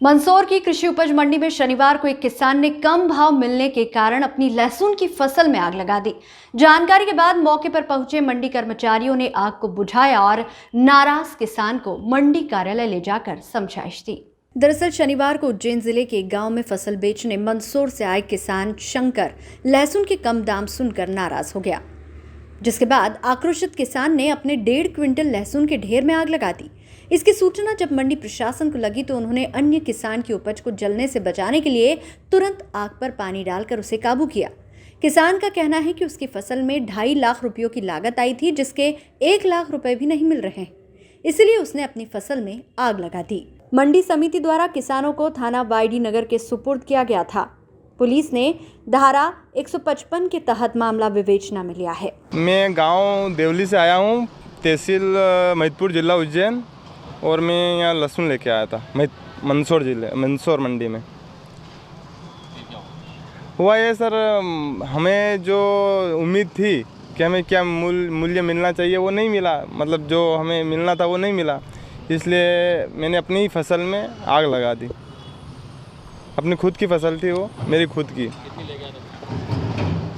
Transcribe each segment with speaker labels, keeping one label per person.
Speaker 1: मंदसौर की कृषि उपज मंडी में शनिवार को एक किसान ने कम भाव मिलने के कारण अपनी लहसुन की फसल में आग लगा दी। जानकारी के बाद मौके पर पहुंचे मंडी कर्मचारियों ने आग को बुझाया और नाराज किसान को मंडी कार्यालय ले जाकर समझाइश दी। दरअसल शनिवार को उज्जैन जिले के एक गांव में फसल बेचने मंदसौर से आए किसान शंकर लहसुन के कम दाम सुनकर नाराज हो गया, जिसके बाद आक्रोशित किसान ने अपने 1.5 क्विंटल लहसुन के ढेर में आग लगा दी। इसकी सूचना जब मंडी प्रशासन को लगी तो उन्होंने अन्य किसान की उपज को जलने से बचाने के लिए तुरंत आग पर पानी डालकर उसे काबू किया। किसान का कहना है कि उसकी फसल में 2.5 लाख रुपयों की लागत आई थी, जिसके 1 लाख रुपए भी नहीं मिल रहे हैं, इसलिए उसने अपनी फसल में आग लगा दी। मंडी समिति द्वारा किसानों को थाना वाईडी नगर के सुपुर्द किया गया था। पुलिस ने धारा 155 के तहत मामला विवेचना में लिया है।
Speaker 2: मैं गांव देवली से आया हूं, तहसील महिदपुर, जिला उज्जैन, और मैं यहाँ लहसुन लेके आया था मंदसौर मंडी में। हुआ ये सर, हमें जो उम्मीद थी कि हमें क्या मूल्य मिलना चाहिए वो नहीं मिला, मतलब जो हमें मिलना था वो नहीं मिला, इसलिए मैंने अपनी ही फसल में आग लगा दी। अपनी खुद की फसल थी वो, मेरी खुद की।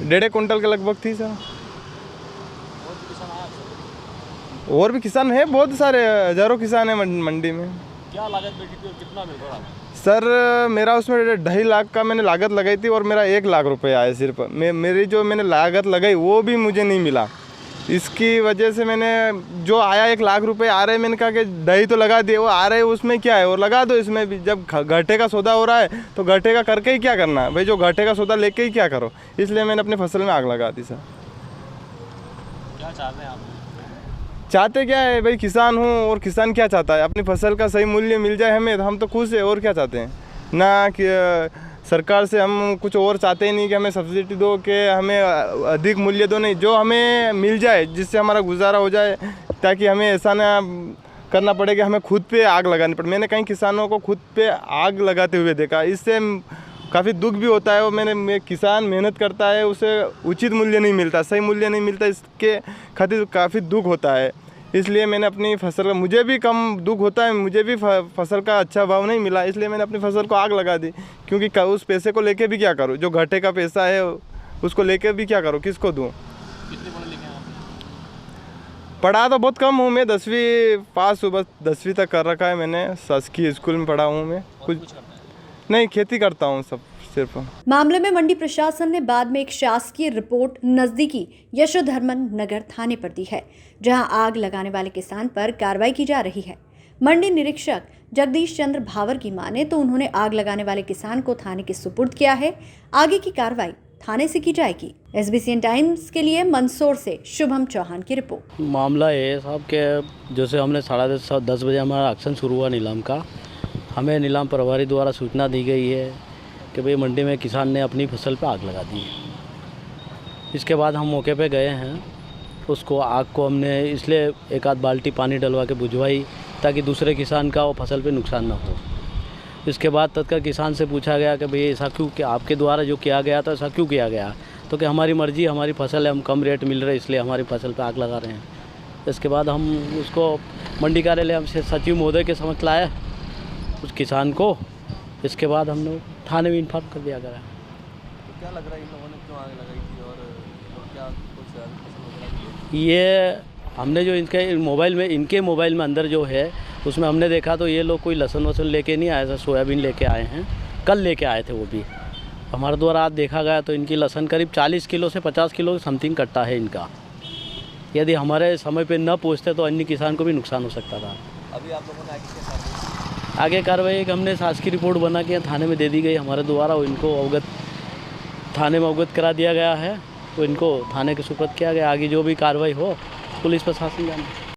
Speaker 2: 1.5 क्विंटल के लगभग थी सर। और भी किसान है, बहुत सारे, हजारों किसान हैं मंडी में।
Speaker 3: क्या लागत बैठी थी और कितना मिल रहा है?
Speaker 2: सर मेरा उसमें 2.5 लाख का मैंने लागत लगाई थी और मेरा 1 लाख रुपए आए सिर्फ। मेरी जो मैंने लागत लगाई वो भी मुझे नहीं मिला। इसकी वजह से मैंने जो आया 1 लाख रुपए आ रहे, मैंने कहा कि दही तो लगा दिए, वो आ रहे उसमें क्या है, और लगा दो इसमें भी। जब घाटे का सौदा हो रहा है तो घाटे का करके ही क्या करना है भाई, जो घाटे का सौदा लेके ही क्या करो। इसलिए मैंने अपनी फसल में आग लगा दी सर।
Speaker 3: क्या चाहते हैं आप?
Speaker 2: चाहते क्या है भाई, किसान हूँ, और किसान क्या चाहता है, अपनी फसल का सही मूल्य मिल जाए हमें, तो हम तो खुश है। और क्या चाहते हैं ना, कि सरकार से हम कुछ और चाहते ही नहीं कि हमें सब्सिडी दो, कि हमें अधिक मूल्य दो, नहीं, जो हमें मिल जाए जिससे हमारा गुजारा हो जाए, ताकि हमें ऐसा ना करना पड़े कि हमें खुद पे आग लगानी पड़े। मैंने कई किसानों को खुद पे आग लगाते हुए देखा, इससे काफ़ी दुख भी होता है। और मैं किसान मेहनत करता है, उसे उचित मूल्य नहीं मिलता, सही मूल्य नहीं मिलता, इसके खातिर काफ़ी दुख होता है। इसलिए मैंने अपनी फसल का, मुझे भी कम दुख होता है, मुझे भी फसल का अच्छा भाव नहीं मिला, इसलिए मैंने अपनी फसल को आग लगा दी। क्योंकि उस पैसे को लेके भी क्या करूँ, जो घाटे का पैसा है उसको लेके भी क्या करूँ, किसको दूँ।
Speaker 3: कितने पढ़े लिखे हैं आप?
Speaker 2: पढ़ा तो बहुत कम हूँ मैं, 10वीं पास हूँ, बस 10वीं तक कर रखा है मैंने। शासकीय स्कूल में पढ़ा हूँ मैं। कुछ नहीं, खेती करता हूँ सब सिर्फ।
Speaker 1: मामले में मंडी प्रशासन ने बाद में एक शासकीय रिपोर्ट नजदीकी यशोधर्मन नगर थाने पर दी है, जहां आग लगाने वाले किसान पर कार्रवाई की जा रही है। मंडी निरीक्षक जगदीश चंद्र भावर की माने तो उन्होंने आग लगाने वाले किसान को थाने के सुपुर्द किया है। आगे की कार्रवाई थाने से की जाएगी। SBCN टाइम्स के लिए मंदसौर से शुभम चौहान की रिपोर्ट।
Speaker 4: मामला ये साहब के, जैसे हमने 10:30 बजे हमारा एक्शन शुरू हुआ नीलाम का। हमें नीलाम प्रभारी द्वारा सूचना दी गई है कि भाई मंडी में किसान ने अपनी फसल पर आग लगा दी है। इसके बाद हम मौके पे गए हैं, उसको आग को हमने इसलिए 1 आध बाल्टी पानी डलवा के बुझवाई ताकि दूसरे किसान का वो फसल पे नुकसान ना हो। इसके बाद तत्काल किसान से पूछा गया कि भाई ऐसा क्यों, कि आपके द्वारा जो किया गया था ऐसा क्यों किया गया, तो कि हमारी मर्जी, हमारी फसल है, हम कम रेट मिल रहे इसलिए हमारी फसल पर आग लगा रहे हैं। इसके बाद हम उसको मंडी कार्यालय हमसे सचिव महोदय के समक्ष लाए उस किसान को। इसके बाद हमने थाने में इन्फॉर्म कर दिया गया।
Speaker 3: तो क्या लग रहा है, इन लोगों ने क्यों आग लगाई थी और क्या कुछ
Speaker 4: ये हमने जो इनके मोबाइल में अंदर जो है उसमें हमने देखा तो ये लोग कोई लहसुन वसन लेके नहीं आए थे, सोयाबीन लेके आए हैं। कल लेके आए थे वो भी। हमारे द्वारा आज देखा गया तो इनकी लहसुन करीब 40 किलो से 50 किलो समथिंग कट्टा है इनका। यदि हमारे समय पे न पहुँचते तो अन्य किसान को भी नुकसान हो सकता था।
Speaker 3: अभी आप लोगों ने
Speaker 4: आगे कार्रवाई हमने शासकीय रिपोर्ट बना के थाने में दे दी गई हमारे द्वारा। इनको थाने में अवगत करा दिया गया है, तो इनको थाने के सुपुर्द किया गया। आगे जो भी कार्रवाई हो पुलिस प्रशासन जाने।